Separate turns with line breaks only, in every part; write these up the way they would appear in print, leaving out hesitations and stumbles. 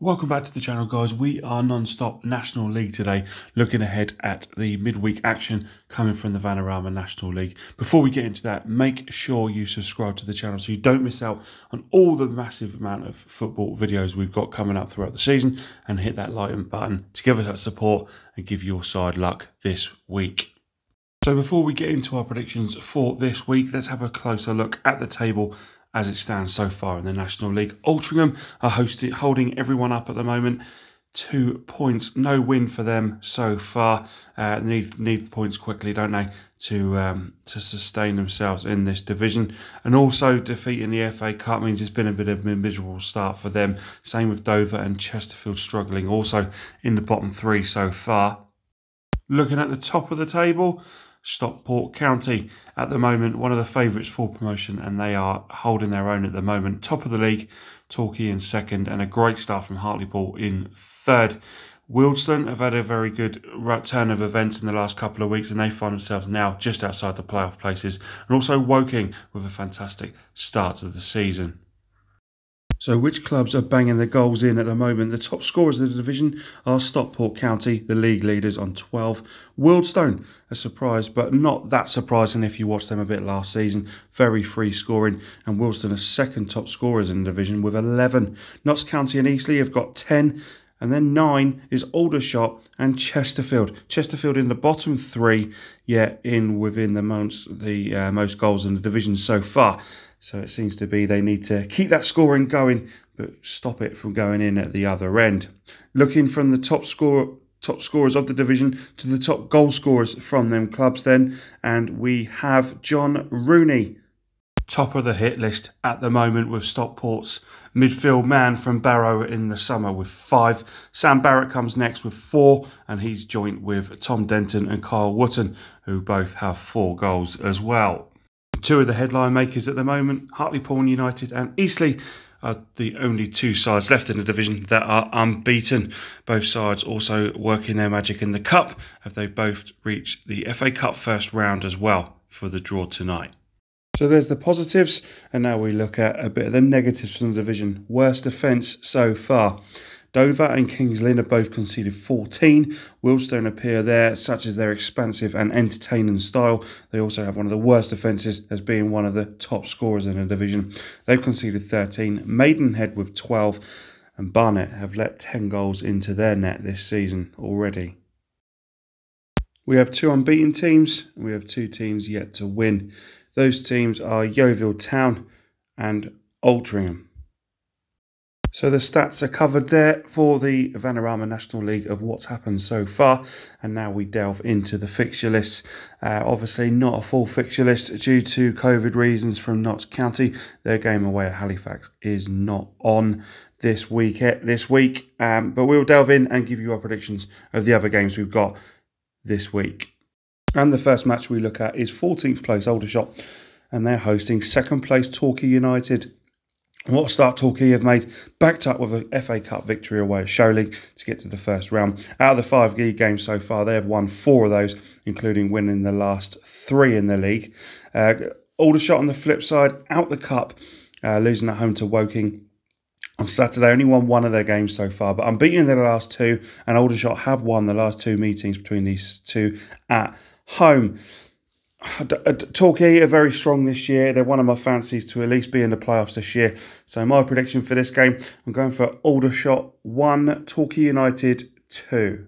Welcome back to the channel, guys. We are non-stop National League today, looking ahead at the midweek action coming from the Vanarama National League. Before we get into that, make sure you subscribe to the channel so you don't miss out on all the massive amount of football videos we've got coming up throughout the season, and hit that like button to give us that support and give your side luck this week. So before we get into our predictions for this week, let's have a closer look at the table as it stands so far in the National League. Altrincham are holding everyone up at the moment. 2 points, no win for them so far. Need the points quickly, don't they, to sustain themselves in this division. And also defeating the FA Cup means it's been a bit of a miserable start for them. Same with Dover and Chesterfield struggling also in the bottom three so far. Looking at the top of the table, Stockport County at the moment, one of the favourites for promotion, and they are holding their own at the moment. Top of the league, Torquay in second, and a great start from Hartlepool in third. Wealdstone have had a very good turn of events in the last couple of weeks, and they find themselves now just outside the playoff places. And also Woking with a fantastic start to the season. So which clubs are banging the goals in at the moment? The top scorers of the division are Stockport County, the league leaders, on 12. Wealdstone, a surprise, but not that surprising if you watched them a bit last season. Very free scoring, and Wealdstone are second top scorers in the division with 11. Notts County and Eastleigh have got 10. And then 9 is Aldershot and Chesterfield. Chesterfield in the bottom three, yet within the most goals in the division so far. So it seems to be they need to keep that scoring going, but stop it from going in at the other end. Looking from the top scorers of the division to the top goal scorers from them clubs then, and we have John Rooney, top of the hit list at the moment with Stockport's midfield man from Barrow in the summer with 5. Sam Barrett comes next with 4, and he's joint with Tom Denton and Kyle Wootton, who both have 4 goals as well. 2 of the headline makers at the moment, Hartlepool United and Eastleigh, are the only 2 sides left in the division that are unbeaten. Both sides also working their magic in the Cup, as they both reached the FA Cup first round as well for the draw tonight. So there's the positives, and now we look at a bit of the negatives from the division. Worst defence so far. Dover and Kings Lynn have both conceded 14. Wealdstone appear there, such as their expansive and entertaining style. They also have one of the worst defences, as being one of the top scorers in the division. They've conceded 13. Maidenhead with 12. And Barnet have let 10 goals into their net this season already. We have 2 unbeaten teams, and we have 2 teams yet to win. Those teams are Yeovil Town and Altrincham. So the stats are covered there for the Vanarama National League of what's happened so far. And now we delve into the fixture lists. Obviously not a full fixture list due to COVID reasons from Notts County. Their game away at Halifax is not on this week. But we'll delve in and give you our predictions of the other games we've got this week. And the first match we look at is 14th place Aldershot, and they're hosting 2nd place Torquay United. What a start Torquay have made, backed up with a FA Cup victory away at Sholing to get to the first round. Out of the 5 league games so far, they have won 4 of those, including winning the last 3 in the league. Aldershot on the flip side, out the cup, losing at home to Woking on Saturday. Only won 1 of their games so far, but unbeaten in their last 2, and Aldershot have won the last 2 meetings between these 2 at home. Torquay are very strong this year. They're one of my fancies to at least be in the playoffs this year. So my prediction for this game, I'm going for Aldershot 1, Torquay United 2.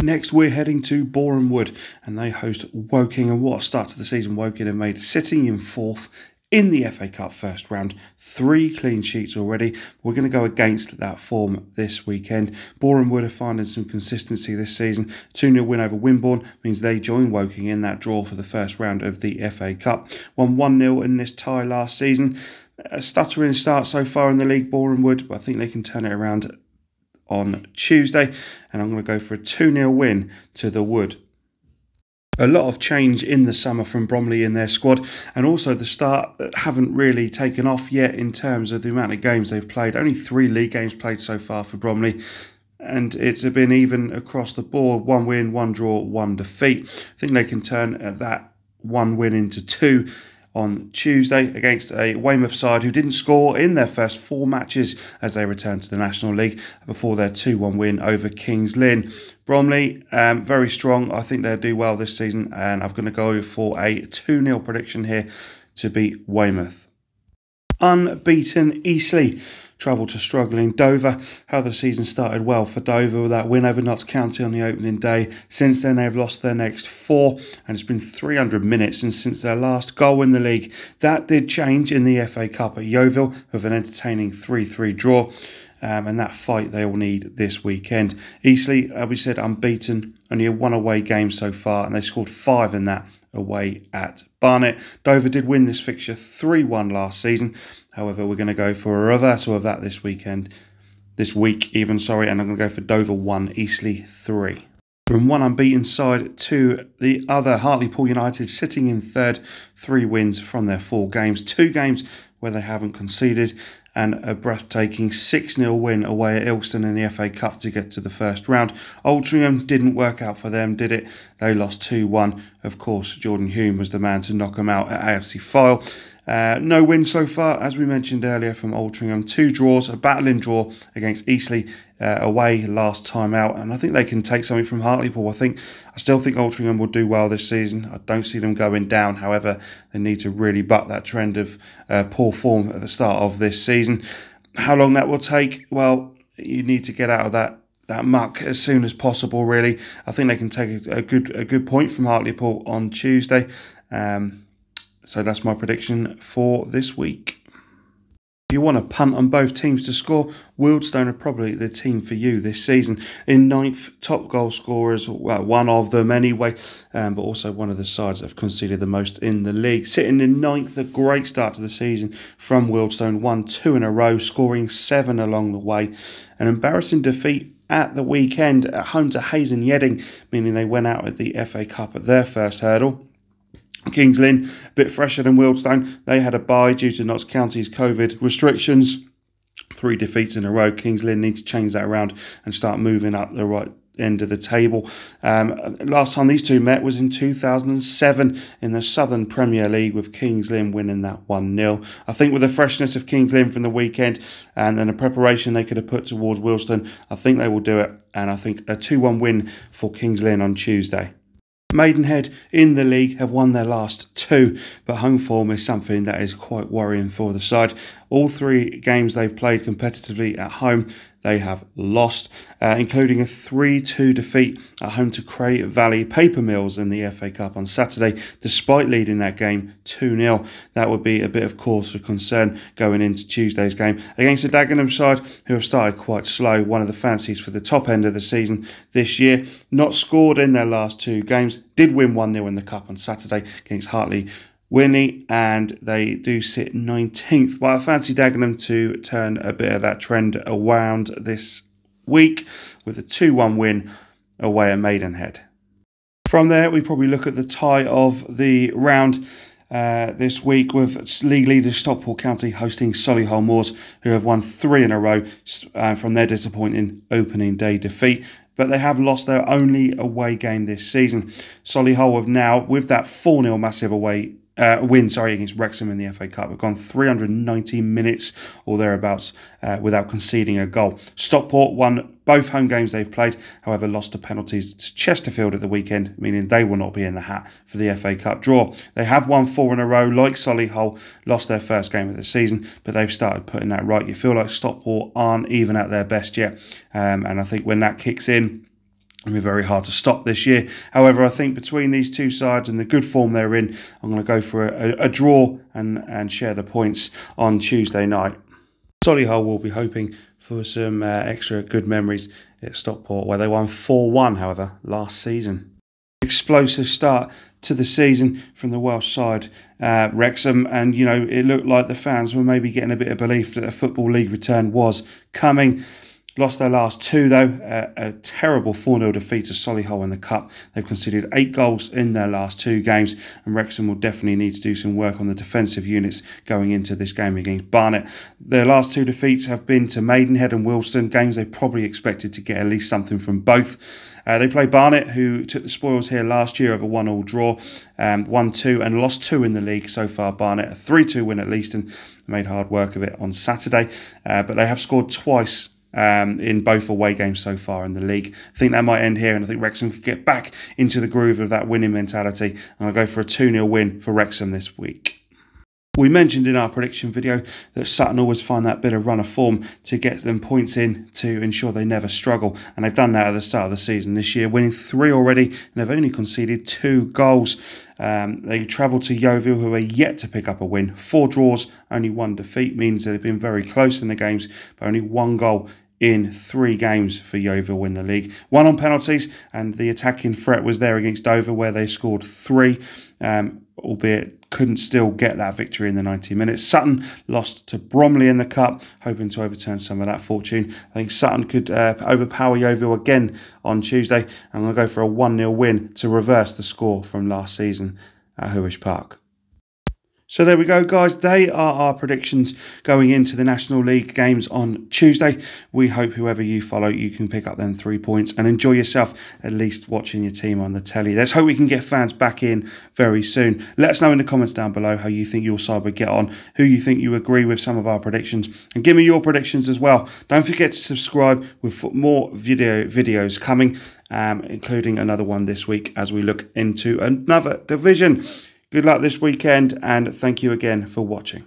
Next, we're heading to Boreham Wood, and they host Woking. And what a start to the season Woking have made, sitting in 4th in the FA Cup first round. 3 clean sheets already. We're going to go against that form this weekend. Boreham Wood are finding some consistency this season. 2-0 win over Wimborne means they join Woking in that draw for the first round of the FA Cup. Won 1-0 in this tie last season. A stuttering start so far in the league, Boreham Wood, but I think they can turn it around on Tuesday. And I'm going to go for a 2-0 win to the Wood. A lot of change in the summer from Bromley in their squad, and also the start that haven't really taken off yet in terms of the amount of games they've played. Only 3 league games played so far for Bromley, and it's been even across the board. 1 win, 1 draw, 1 defeat. I think they can turn that 1 win into 2 on Tuesday against a Weymouth side who didn't score in their first 4 matches as they returned to the National League before their 2-1 win over Kings Lynn. Bromley, very strong. I think they'll do well this season, and I'm going to go for a 2-0 prediction here to beat Weymouth. Unbeaten Eastleigh travel to struggling Dover. How the season started well for Dover with that win over Notts County on the opening day. Since then they've lost their next 4, and it's been 300 minutes since their last goal in the league. That did change in the FA Cup at Yeovil with an entertaining 3-3 draw. And that fight they will need this weekend. Eastleigh, we said, unbeaten, only a 1 away game so far, and they scored 5 in that away at Barnet. Dover did win this fixture 3-1 last season. However, we're going to go for a reversal of that this week, and I'm going to go for Dover 1, Eastleigh 3. From one unbeaten side to the other, Hartlepool United sitting in third, 3 wins from their 4 games, 2 games where they haven't conceded, and a breathtaking 6-0 win away at Wealdstone in the FA Cup to get to the first round. Altrincham didn't work out for them, did it? They lost 2-1. Of course, Jordan Hume was the man to knock them out at AFC Fyle. No wins so far, as we mentioned earlier, from Altrincham. 2 draws, a battling draw against Eastleigh away last time out, and I think they can take something from Hartlepool. I still think Altrincham will do well this season. I don't see them going down. However, they need to really buck that trend of poor form at the start of this season. How long that will take? Well, you need to get out of that muck as soon as possible, really. I think they can take a good point from Hartlepool on Tuesday. So that's my prediction for this week. If you want to punt on both teams to score, Wealdstone are probably the team for you this season. In 9th, top goal scorers, well, one of them anyway, but also one of the sides that have conceded the most in the league. Sitting in 9th, a great start to the season from Wealdstone, won 2 in a row, scoring 7 along the way. An embarrassing defeat at the weekend at home to Hayes and Yedding, meaning they went out at the FA Cup at their first hurdle. Kings Lynn, a bit fresher than Wealdstone. They had a bye due to Notts County's COVID restrictions. 3 defeats in a row. Kings Lynn need to change that around and start moving up the right end of the table. Last time these two met was in 2007 in the Southern Premier League, with Kings Lynn winning that 1-0. I think with the freshness of Kings Lynn from the weekend and then the preparation they could have put towards Wealdstone, I think they will do it. And I think a 2-1 win for Kings Lynn on Tuesday. Maidenhead in the league have won their last 2, but home form is something that is quite worrying for the side. All 3 games they've played competitively at home, they have lost, including a 3-2 defeat at home to Cray Valley Paper Mills in the FA Cup on Saturday, despite leading that game 2-0. That would be a bit of cause for concern going into Tuesday's game against the Dagenham side, who have started quite slow, one of the fancies for the top end of the season this year. Not scored in their last 2 games, did win 1-0 in the Cup on Saturday against Hartley Winnie, and they do sit 19th. But I fancy Dagenham to turn a bit of that trend around this week with a 2-1 win away at Maidenhead. From there, we probably look at the tie of the round this week, with league leaders Stockport County hosting Solihull Moors, who have won 3 in a row from their disappointing opening day defeat. But they have lost their only away game this season. Solihull have now, with that 4-0 massive away win against Wrexham in the FA Cup, have gone 390 minutes or thereabouts without conceding a goal. Stockport won both home games they've played, however lost to penalties to Chesterfield at the weekend, meaning they will not be in the hat for the FA Cup draw. They have won 4 in a row, like Solihull, lost their first game of the season, but they've started putting that right. You feel like Stockport aren't even at their best yet, and I think when that kicks in, it'll be very hard to stop this year. However, I think between these 2 sides and the good form they're in, I'm going to go for a draw and share the points on Tuesday night. Solihull will be hoping for some extra good memories at Stockport, where they won 4-1, however, last season. Explosive start to the season from the Welsh side, Wrexham, and it looked like the fans were maybe getting a bit of belief that a Football League return was coming. Lost their last two, though. A terrible 4-0 defeat to Solihull in the Cup. They've conceded 8 goals in their last 2 games, and Wrexham will definitely need to do some work on the defensive units going into this game against Barnet. Their last 2 defeats have been to Maidenhead and Wealdstone, games they probably expected to get at least something from both. They play Barnet, who took the spoils here last year of a 1-1 draw, 1-2, and lost 2 in the league so far. Barnet, a 3-2 win at least, and made hard work of it on Saturday. But they have scored twice in both away games so far in the league. I think that might end here, and I think Wrexham could get back into the groove of that winning mentality, and I'll go for a 2-0 win for Wrexham this week. We mentioned in our prediction video that Sutton always find that bit of run of form to get them points in to ensure they never struggle, and they've done that at the start of the season this year, winning 3 already, and they've only conceded 2 goals. They travel to Yeovil, who are yet to pick up a win. 4 draws, only 1 defeat, means that they've been very close in the games, but only 1 goal in 3 games for Yeovil in the league. 1 on penalties, and the attacking threat was there against Dover, where they scored 3, albeit couldn't still get that victory in the 90 minutes. Sutton lost to Bromley in the Cup, hoping to overturn some of that fortune. I think Sutton could overpower Yeovil again on Tuesday, and I'll go for a 1-0 win to reverse the score from last season at Huish Park. So there we go, guys. They are our predictions going into the National League games on Tuesday. We hope whoever you follow, you can pick up them 3 points and enjoy yourself, at least watching your team on the telly. Let's hope we can get fans back in very soon. Let us know in the comments down below how you think your side would get on, who you think you agree with some of our predictions, and give me your predictions as well. Don't forget to subscribe with more videos coming, including another one this week as we look into another division. Good luck this weekend, and thank you again for watching.